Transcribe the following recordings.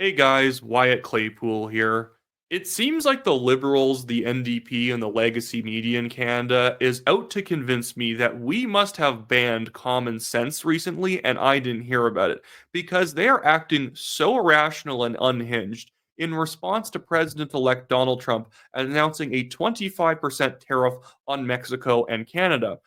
Hey guys, Wyatt Claypool here. It seems like the Liberals, the NDP, and the legacy media in Canada is out to convince me that we must have banned common sense recently, and I didn't hear about it because they are acting so irrational and unhinged in response to President-elect Donald Trump announcing a 25% tariff on Mexico and Canada.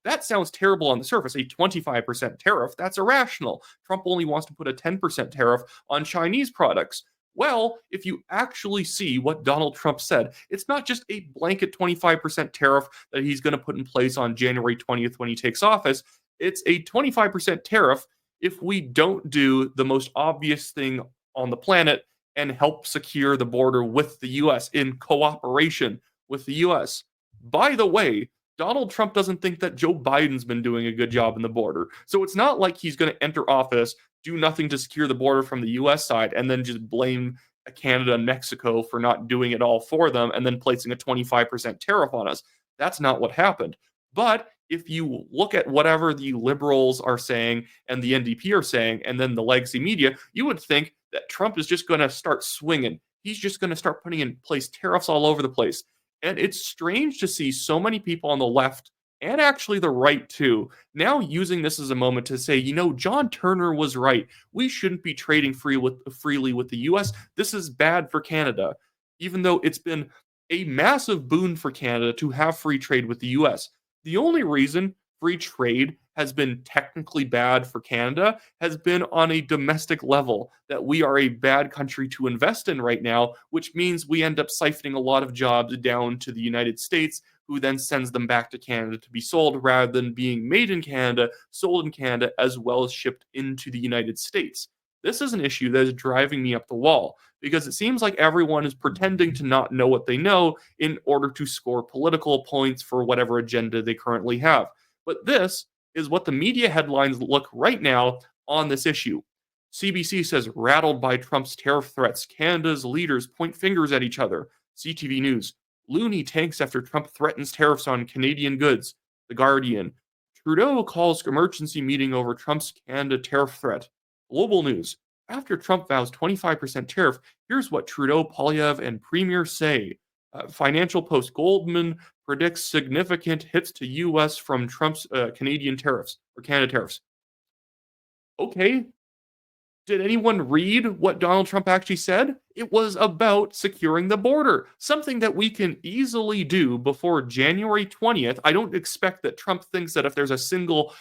That sounds terrible on the surface. A 25% tariff, that's irrational. Trump only wants to put a 10% tariff on Chinese products. Well, if you actually see what Donald Trump said, it's not just a blanket 25% tariff that he's going to put in place on January 20th when he takes office. It's a 25% tariff if we don't do the most obvious thing on the planet and help secure the border with the US in cooperation with the US. By the way, Donald Trump doesn't think that Joe Biden's been doing a good job in the border. So it's not like he's going to enter office, do nothing to secure the border from the US side, and then just blame Canada and Mexico for not doing it all for them and then placing a 25% tariff on us. That's not what happened. But if you look at whatever the liberals are saying and the NDP are saying, and then the legacy media, you would think that Trump is just going to start swinging. He's just going to start putting in place tariffs all over the place. And it's strange to see so many people on the left and actually the right too, now using this as a moment to say, John Turner was right. We shouldn't be trading freely with the US. This is bad for Canada, even though it's been a massive boon for Canada to have free trade with the US. The only reason free trade has been technically bad for Canada has been on a domestic level, that we are a bad country to invest in right now, which means we end up siphoning a lot of jobs down to the United States, who then sends them back to Canada to be sold rather than being made in Canada, sold in Canada, as well as shipped into the United States. This is an issue that is driving me up the wall because it seems like everyone is pretending to not know what they know in order to score political points for whatever agenda they currently have. But this is what the media headlines look right now on this issue. CBC says, rattled by Trump's tariff threats, Canada's leaders point fingers at each other. CTV News, Looney tanks after Trump threatens tariffs on Canadian goods. The Guardian, Trudeau calls emergency meeting over Trump's Canada tariff threat. Global News, after Trump vows 25% tariff, here's what Trudeau, Poilievre, and Premier say. Financial Post, Goldman predicts significant hits to U.S. from Trump's Canadian tariffs or Canada tariffs. Okay, did anyone read what Donald Trump actually said? It was about securing the border, something that we can easily do before January 20th. I don't expect that Trump thinks that if there's a single,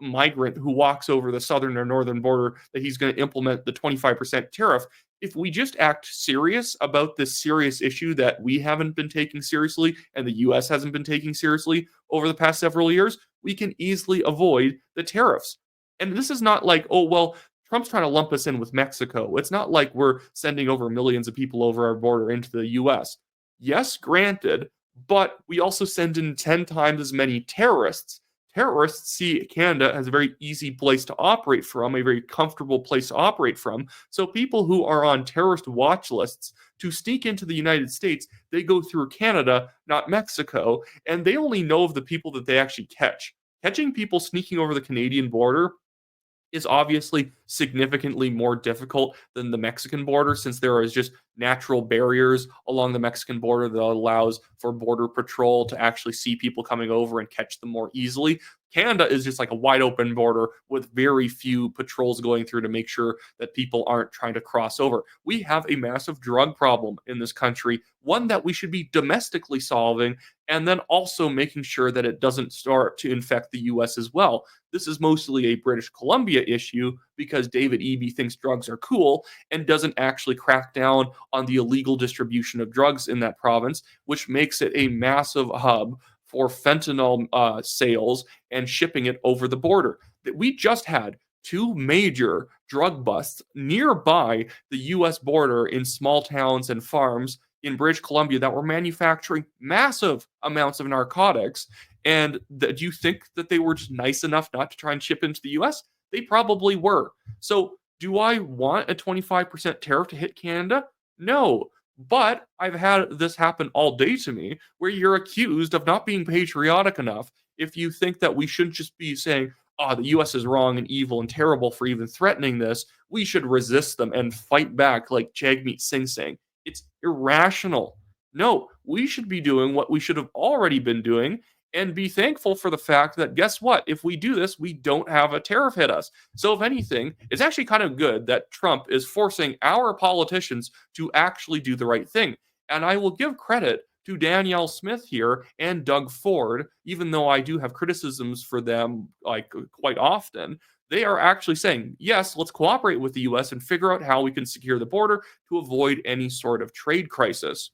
migrant who walks over the southern or northern border, that he's going to implement the 25% tariff. If we just act serious about this serious issue that we haven't been taking seriously and the US hasn't been taking seriously over the past several years, we can easily avoid the tariffs. And this is not like, oh, well, Trump's trying to lump us in with Mexico. It's not like we're sending over millions of people over our border into the US. Yes, granted, but we also send in 10 times as many terrorists. Terrorists see Canada as a very easy place to operate from, a very comfortable place to operate from. So people who are on terrorist watch lists to sneak into the United States, they go through Canada, not Mexico, and they only know of the people that they actually catch. Catching people sneaking over the Canadian border is obviously significantly more difficult than the Mexican border, since there is just natural barriers along the Mexican border that allows for border patrol to actually see people coming over and catch them more easily. Canada is just like a wide open border with very few patrols going through to make sure that people aren't trying to cross over. We have a massive drug problem in this country, one that we should be domestically solving, and then also making sure that it doesn't start to infect the US as well. This is mostly a British Columbia issue because David Eby thinks drugs are cool and doesn't actually crack down on the illegal distribution of drugs in that province, which makes it a massive hub for fentanyl sales and shipping it over the border. That we just had two major drug busts nearby the US border in small towns and farms in British Columbia that were manufacturing massive amounts of narcotics. And do you think that they were just nice enough not to try and ship into the US? They probably were. So, do I want a 25% tariff to hit Canada? No. But I've had this happen all day to me where you're accused of not being patriotic enough if you think that we shouldn't just be saying, the US is wrong and evil and terrible for even threatening this. We should resist them and fight back, like Jagmeet Singh saying. It's irrational. No, we should be doing what we should have already been doing and be thankful for the fact that, guess what? If we do this, we don't have a tariff hit us. So, if anything, it's actually kind of good that Trump is forcing our politicians to actually do the right thing. And I will give credit to Danielle Smith here and Doug Ford, even though I do have criticisms for them like quite often. They are actually saying, yes, let's cooperate with the US and figure out how we can secure the border to avoid any sort of trade crisis,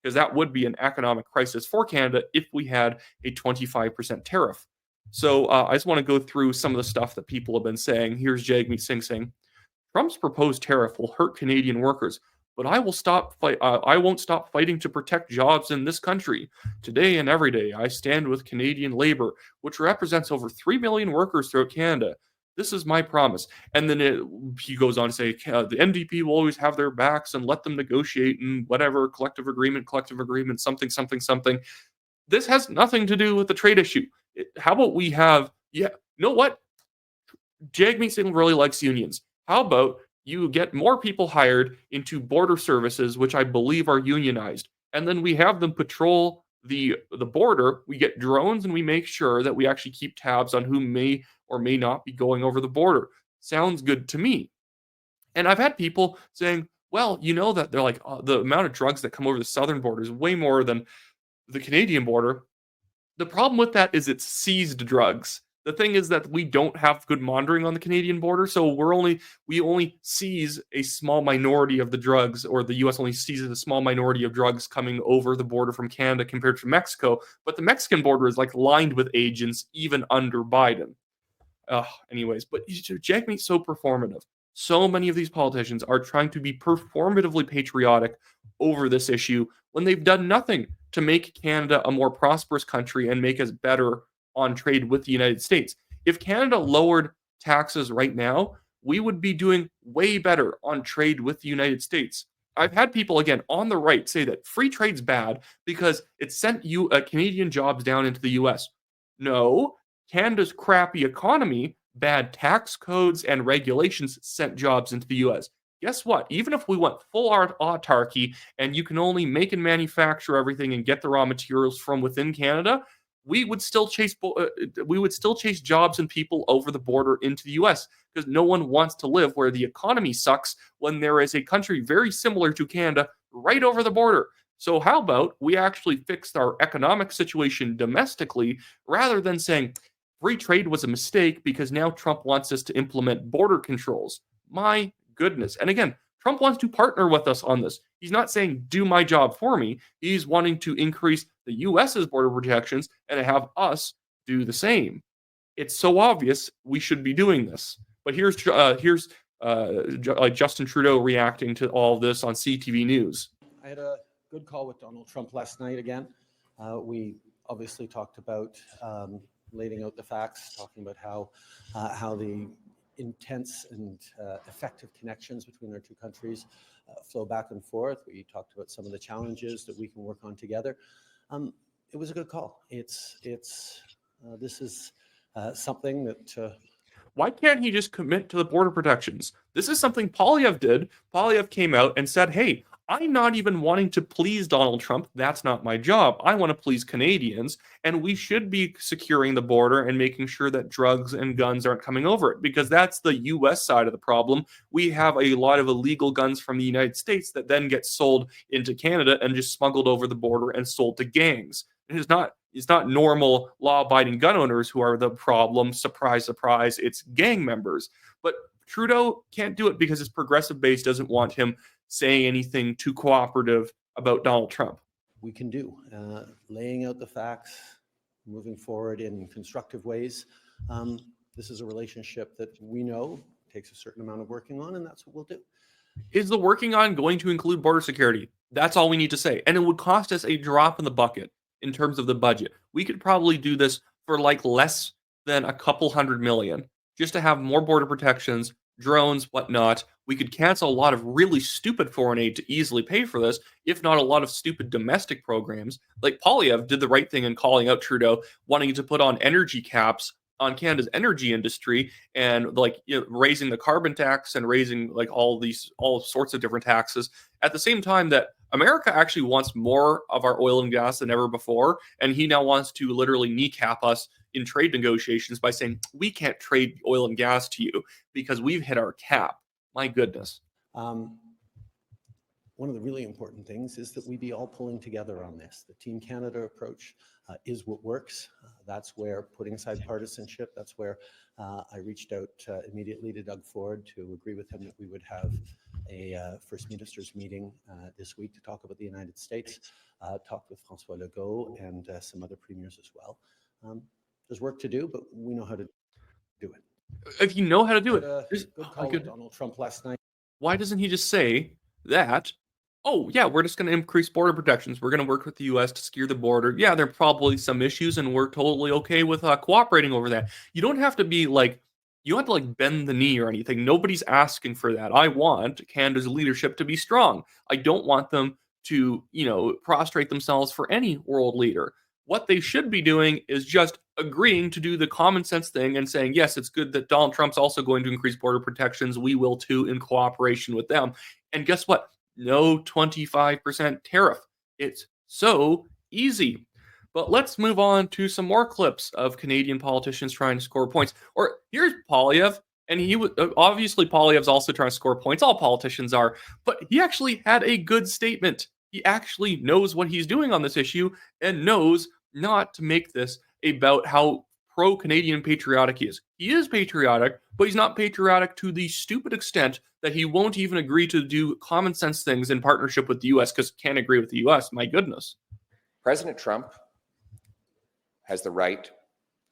because that would be an economic crisis for Canada if we had a 25% tariff. So I just want to go through some of the stuff that people have been saying. Here's Jagmeet Singh saying, Trump's proposed tariff will hurt Canadian workers, but I won't stop fighting to protect jobs in this country. Today and every day, I stand with Canadian labor, which represents over 3 million workers throughout Canada. This is my promise. And then he goes on to say the NDP will always have their backs and let them negotiate and whatever, collective agreement, something, something, something. This has nothing to do with the trade issue. How about we have, you know what? Jagmeet Singh really likes unions. How about you get more people hired into border services, which I believe are unionized, and then we have them patrol the border. We get drones and we make sure that we actually keep tabs on who may or may not be going over the border. Sounds good to me. And I've had people saying, well, you know that they're like the amount of drugs that come over the southern border is way more than the Canadian border. The problem with that is it's seized drugs. The thing is that we don't have good monitoring on the Canadian border, so we only seize a small minority of the drugs, or the U.S. only seizes a small minority of drugs coming over the border from Canada compared to Mexico. But the Mexican border is like lined with agents, even under Biden. Anyways, but Jagmeet's so performative. So many of these politicians are trying to be performatively patriotic over this issue when they've done nothing to make Canada a more prosperous country and make us better on trade with the United States. If Canada lowered taxes right now, we would be doing way better on trade with the United States. I've had people, again, on the right say that free trade's bad because it sent you Canadian jobs down into the US. No, Canada's crappy economy, bad tax codes, and regulations sent jobs into the US. Guess what? Even if we went full autarky and you can only make and manufacture everything and get the raw materials from within Canada, we would still chase jobs and people over the border into the US, because no one wants to live where the economy sucks when there is a country very similar to Canada right over the border. So how about we actually fixed our economic situation domestically rather than saying free trade was a mistake because now Trump wants us to implement border controls. My goodness. And again, Trump wants to partner with us on this. He's not saying do my job for me. He's wanting to increase the US's border protections and have us do the same. It's so obvious we should be doing this. But here's Justin Trudeau reacting to all of this on CTV News. I had a good call with Donald Trump last night again. We obviously talked about laying out the facts, talking about how the intense and effective connections between our two countries flow back and forth. We talked about some of the challenges that we can work on together. It was a good call. This is something that. Why can't he just commit to the border protections? This is something Poilievre did. Poilievre came out and said, hey, I'm not even wanting to please Donald Trump. That's not my job. I want to please Canadians, and we should be securing the border and making sure that drugs and guns aren't coming over it, because that's the U.S. side of the problem. We have a lot of illegal guns from the United States that then get sold into Canada and just smuggled over the border and sold to gangs. It's not normal law-abiding gun owners who are the problem. Surprise, surprise, it's gang members. But Trudeau can't do it because his progressive base doesn't want him saying anything too cooperative about Donald Trump. We can do laying out the facts, moving forward in constructive ways. This is a relationship that we know takes a certain amount of working on, and that's what we'll do. Is the working on going to include border security? That's all we need to say. And it would cost us a drop in the bucket in terms of the budget. We could probably do this for like less than a couple $100 million just to have more border protections, drones, whatnot. We could cancel a lot of really stupid foreign aid to easily pay for this, if not a lot of stupid domestic programs. Like Poilievre did the right thing in calling out Trudeau, wanting to put on energy caps on Canada's energy industry and like raising the carbon tax and raising like all sorts of different taxes at the same time that America actually wants more of our oil and gas than ever before, and he now wants to literally kneecap us in trade negotiations by saying we can't trade oil and gas to you because we've hit our cap. My goodness. One of the really important things is that we be all pulling together on this. The Team Canada approach is what works. That's where, putting aside partisanship, that's where I reached out immediately to Doug Ford to agree with him that we would have a First Ministers meeting this week to talk about the United States, talk with François Legault and some other premiers as well. There's work to do, but we know how to do it. If you know how to do it, good call with Donald Trump last night. Why doesn't he just say that, oh, yeah, we're just going to increase border protections. We're going to work with the U.S. to secure the border. Yeah, there are probably some issues, and we're totally okay with cooperating over that. You don't have to be like, you don't have to like bend the knee or anything. Nobody's asking for that. I want Canada's leadership to be strong. I don't want them to, prostrate themselves for any world leader. What they should be doing is just agreeing to do the common sense thing and saying, yes, it's good that Donald Trump's also going to increase border protections. We will too in cooperation with them. And guess what? No 25% tariff. It's so easy. But let's move on to some more clips of Canadian politicians trying to score points. Or here's Poilievre, and he was obviously Poilievre's also trying to score points. All politicians are, but he actually had a good statement. He actually knows what he's doing on this issue and knows not to make this about how pro-Canadian patriotic he is. He is patriotic, but he's not patriotic to the stupid extent that he won't even agree to do common sense things in partnership with the U.S. because can't agree with the U.S. My goodness. President Trump has the right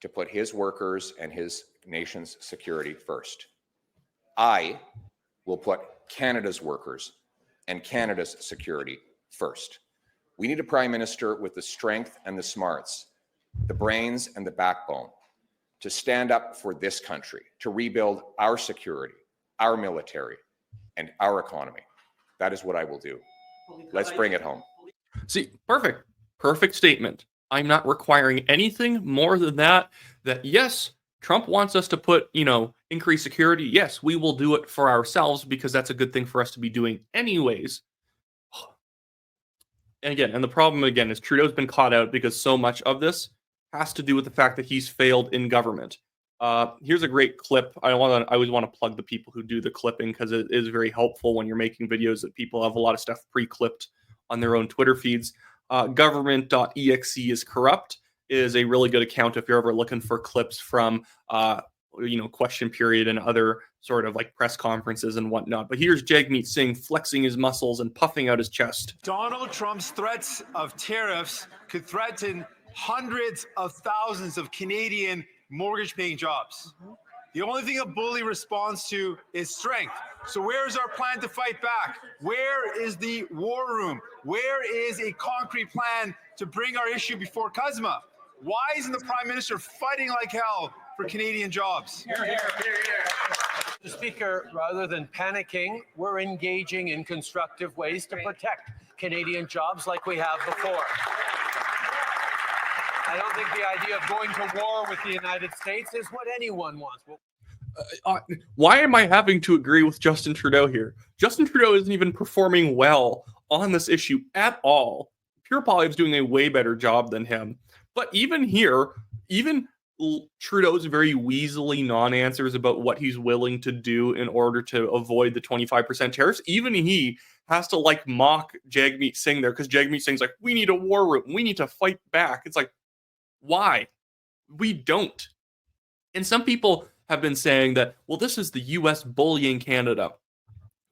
to put his workers and his nation's security first. I will put Canada's workers and Canada's security first. We need a prime minister with the strength and the smarts, the brains and the backbone to stand up for this country, to rebuild our security, our military, and our economy. That is what I will do. Let's bring it home. See, perfect statement. I'm not requiring anything more than that yes, Trump wants us to put, increase security. Yes, we will do it for ourselves because that's a good thing for us to be doing anyways. And the problem again is Trudeau's been caught out because so much of this has to do with the fact that he's failed in government. Here's a great clip. I always want to plug the people who do the clipping because it is very helpful when you're making videos that people have a lot of stuff pre-clipped on their own Twitter feeds. Government.exe is corrupt is a really good account if you're ever looking for clips from question period and other sort of like press conferences and whatnot. But here's Jagmeet Singh flexing his muscles and puffing out his chest. Donald Trump's threats of tariffs could threaten hundreds of thousands of Canadian mortgage-paying jobs. The only thing a bully responds to is strength. So where is our plan to fight back? Where is the war room? Where is a concrete plan to bring our issue before CUSMA? Why isn't the Prime Minister fighting like hell for Canadian jobs? Mr. Speaker, rather than panicking, we're engaging in constructive ways to protect Canadian jobs like we have before. I don't think the idea of going to war with the United States is what anyone wants. Why am I having to agree with Justin Trudeau here? Justin Trudeau isn't even performing well on this issue at all. Pierre Poilievre's doing a way better job than him. But even here, even Trudeau's very weaselly non-answers about what he's willing to do in order to avoid the 25% tariffs, even he has to like mock Jagmeet Singh there because Jagmeet Singh's like, we need a war room. We need to fight back. It's like, why? We don't. And some people have been saying that, well, this is the U.S. bullying Canada.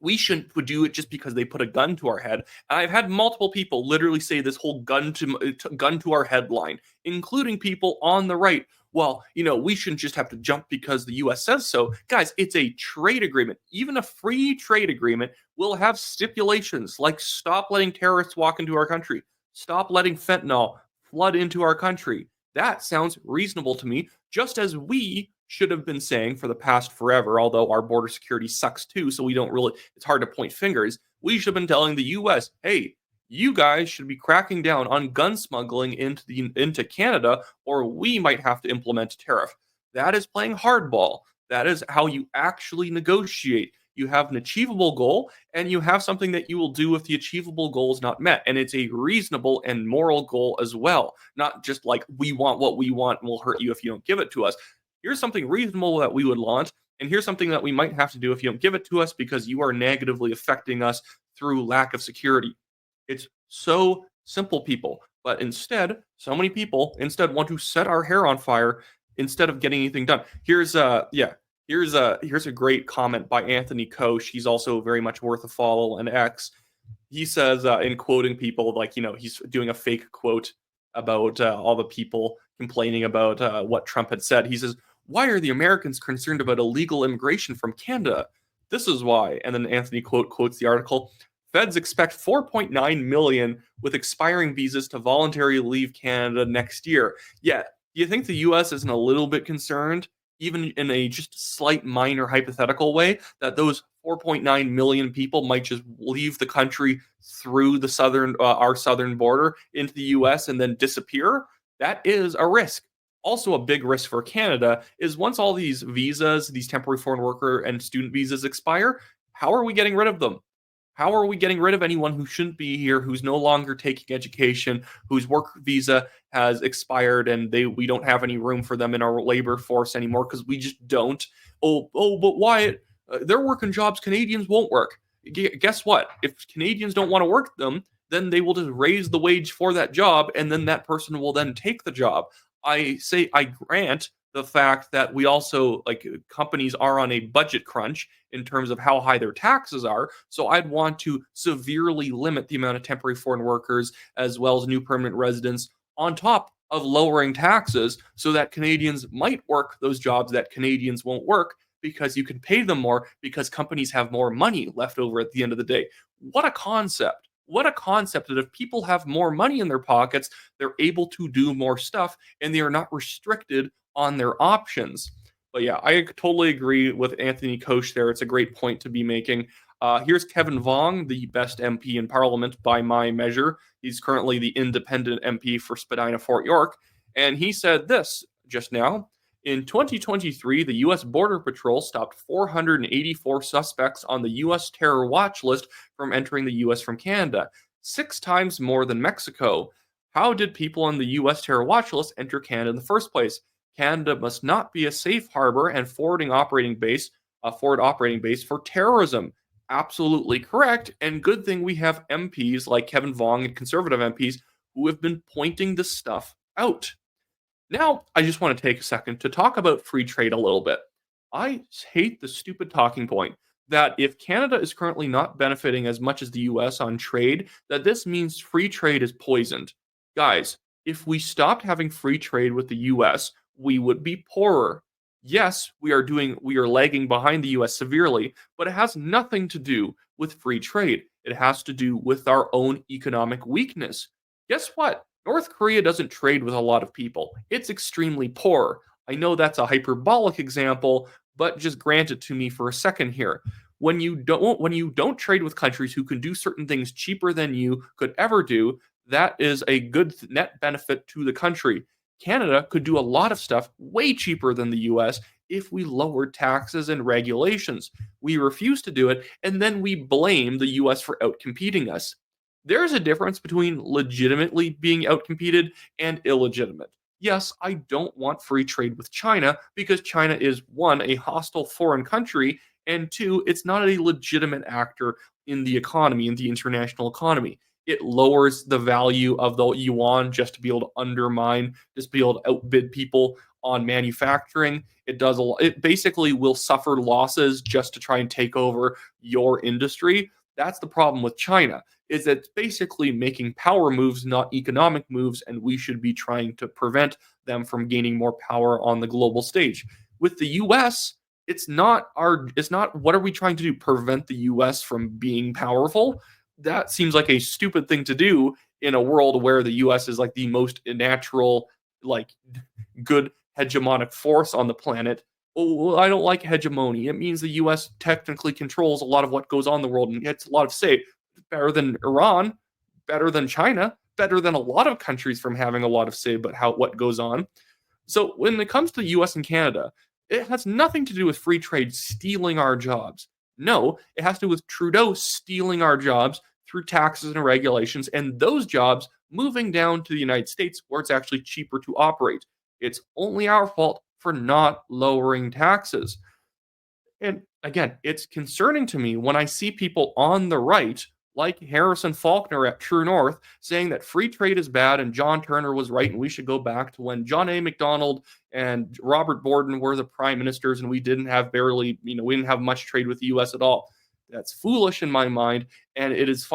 We shouldn't do it just because they put a gun to our head. And I've had multiple people literally say this whole gun to our head line, including people on the right. Well, we shouldn't just have to jump because the U.S. says so. Guys, it's a trade agreement. Even a free trade agreement will have stipulations like stop letting terrorists walk into our country, stop letting fentanyl flood into our country. That sounds reasonable to me, just as we should have been saying for the past forever, although our border security sucks too, so it's hard to point fingers. We should have been telling the U.S., hey, you guys should be cracking down on gun smuggling into Canada, or we might have to implement a tariff. That is playing hardball. That is how you actually negotiate. You have an achievable goal, and you have something that you will do if the achievable goal is not met. And it's a reasonable and moral goal as well. Not just like, we want what we want and we'll hurt you if you don't give it to us. Here's something reasonable that we would want, and here's something that we might have to do if you don't give it to us because you are negatively affecting us through lack of security. It's so simple, people. But instead, so many people instead want to set our hair on fire instead of getting anything done. Here's a great comment by Anthony Koch. He's also very much worth a follow on X. He says, in quoting people, like, he's doing a fake quote about all the people complaining about what Trump had said. He says, "Why are the Americans concerned about illegal immigration from Canada? This is why." And then Anthony quotes the article. "Feds expect 4.9 million with expiring visas to voluntarily leave Canada next year." Yeah, do you think the U.S. isn't a little bit concerned, even in a just slight minor hypothetical way, that those 4.9 million people might just leave the country through the our southern border into the U.S. and then disappear? That is a risk. Also, a big risk for Canada is once all these visas, these temporary foreign worker and student visas expire, how are we getting rid of them? How are we getting rid of anyone who shouldn't be here, who's no longer taking education, whose work visa has expired, and we don't have any room for them in our labor force anymore because we just don't? But Wyatt, they're working jobs Canadians won't work. Guess what? If Canadians don't want to work them, then they will just raise the wage for that job, and then that person will then take the job. I grant the fact that we also, like, companies are on a budget crunch in terms of how high their taxes are. So I'd want to severely limit the amount of temporary foreign workers as well as new permanent residents on top of lowering taxes so that Canadians might work those jobs that Canadians won't work because you can pay them more because companies have more money left over at the end of the day. What a concept. What a concept that if people have more money in their pockets, they're able to do more stuff and they are not restricted on their options. But yeah, I totally agree with Anthony Koch there. It's a great point to be making. Here's Kevin Vuong, the best MP in Parliament by my measure. He's currently the independent MP for Spadina Fort York. And he said this just now. In 2023, the U.S. Border Patrol stopped 484 suspects on the U.S. terror watch list from entering the U.S. from Canada, 6 times more than Mexico. How did people on the U.S. terror watch list enter Canada in the first place? Canada must not be a safe harbor and forward operating base for terrorism. Absolutely correct. And good thing we have MPs like Kevin Vuong and Conservative MPs who have been pointing this stuff out. Now, I just want to take a second to talk about free trade a little bit. I hate the stupid talking point that if Canada is currently not benefiting as much as the US on trade, that this means free trade is poisoned. Guys, if we stopped having free trade with the US, we would be poorer. Yes, we are lagging behind the US severely, but it has nothing to do with free trade. It has to do with our own economic weakness. Guess what? North Korea doesn't trade with a lot of people. It's extremely poor. I know that's a hyperbolic example, but just grant it to me for a second here. When you don't trade with countries who can do certain things cheaper than you could ever do, that is a good net benefit to the country. Canada could do a lot of stuff way cheaper than the US if we lowered taxes and regulations. We refuse to do it, and then we blame the US for outcompeting us. There's a difference between legitimately being outcompeted and illegitimate. Yes, I don't want free trade with China because China is, 1, a hostile foreign country, and 2, it's not a legitimate actor in the economy, in the international economy. It lowers the value of the yuan just to be able to be able to outbid people on manufacturing. It basically will suffer losses just to try and take over your industry. That's the problem with China, is that it's basically making power moves, not economic moves, and we should be trying to prevent them from gaining more power on the global stage. With the US, it's not what are we trying to do? Prevent the US from being powerful? That seems like a stupid thing to do in a world where the US is like the most natural, like, good hegemonic force on the planet. Oh, well, I don't like hegemony. It means the U.S. technically controls a lot of what goes on in the world and gets a lot of say. Better than Iran, better than China, better than a lot of countries from having a lot of say about what goes on. So when it comes to the US and Canada, it has nothing to do with free trade stealing our jobs. No, it has to do with Trudeau stealing our jobs through taxes and regulations, and those jobs moving down to the United States where it's actually cheaper to operate. It's only our fault for not lowering taxes. And again, it's concerning to me when I see people on the right, like Harrison Faulkner at True North, saying that free trade is bad and John Turner was right and we should go back to when John A. Macdonald and Robert Borden were the prime ministers and we didn't have we didn't have much trade with the US at all. That's foolish in my mind. And it is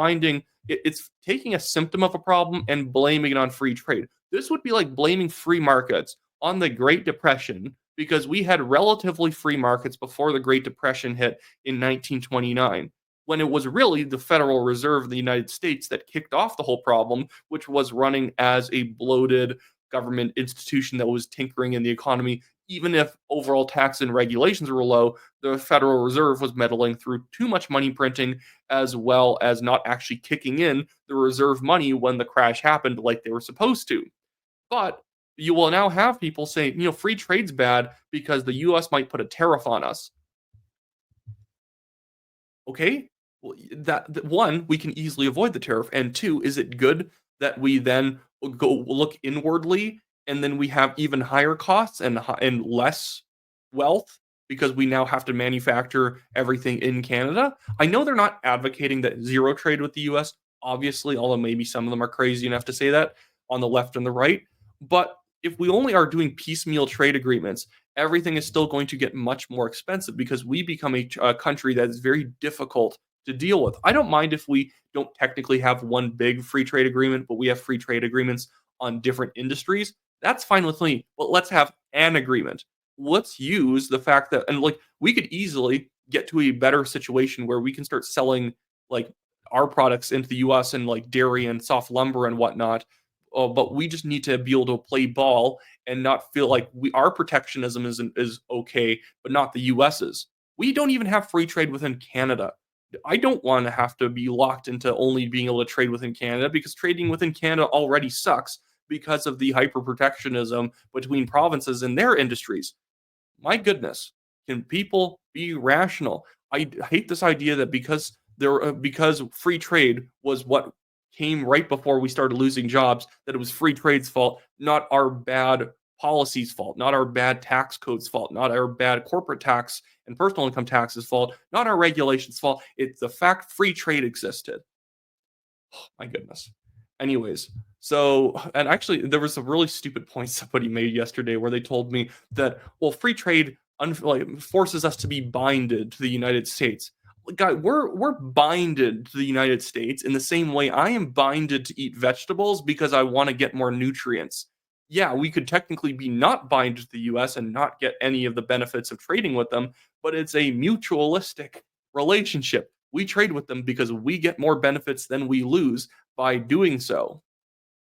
it's taking a symptom of a problem and blaming it on free trade. This would be like blaming free markets on the Great Depression because we had relatively free markets before the Great Depression hit in 1929, when it was really the Federal Reserve of the United States that kicked off the whole problem, which was running as a bloated government institution that was tinkering in the economy. Even if overall tax and regulations were low, the Federal Reserve was meddling through too much money printing, as well as not actually kicking in the reserve money when the crash happened like they were supposed to. But you will now have people saying, free trade's bad because the US might put a tariff on us. Okay? Well, that one, we can easily avoid the tariff. And two, is it good that we then go look inwardly and then we have even higher costs and less wealth because we now have to manufacture everything in Canada? I know they're not advocating that zero trade with the US, obviously, although maybe some of them are crazy enough to say that on the left and the right. But if we only are doing piecemeal trade agreements, everything is still going to get much more expensive because we become a country that is very difficult to deal with. I don't mind if we don't technically have one big free trade agreement, but we have free trade agreements on different industries. That's fine with me, but let's have an agreement. Let's use the fact that, and we could easily get to a better situation where we can start selling our products into the US and dairy and soft lumber and whatnot. But we just need to be able to play ball and not feel like our protectionism is okay, but not the US's. We don't even have free trade within Canada. I don't want to have to be locked into only being able to trade within Canada because trading within Canada already sucks because of the hyper protectionism between provinces and their industries. My goodness, can people be rational? I hate this idea that because free trade was what came right before we started losing jobs, that it was free trade's fault, not our bad policies' fault, not our bad tax codes' fault, not our bad corporate tax and personal income taxes' fault, not our regulations' fault. It's the fact free trade existed. Oh, my goodness. Anyways, and actually, there was a really stupid point somebody made yesterday where they told me that, well, free trade forces us to be binded to the United States. God, we're binded to the United States in the same way I am binded to eat vegetables because I want to get more nutrients. Yeah, we could technically be not binded to the US and not get any of the benefits of trading with them, but it's a mutualistic relationship. We trade with them because we get more benefits than we lose by doing so.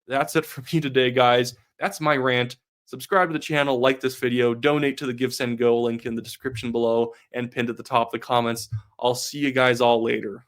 That's it for me today, guys. That's my rant. Subscribe to the channel, like this video, donate to the Give, Send, Go link in the description below and pinned at the top of the comments. I'll see you guys all later.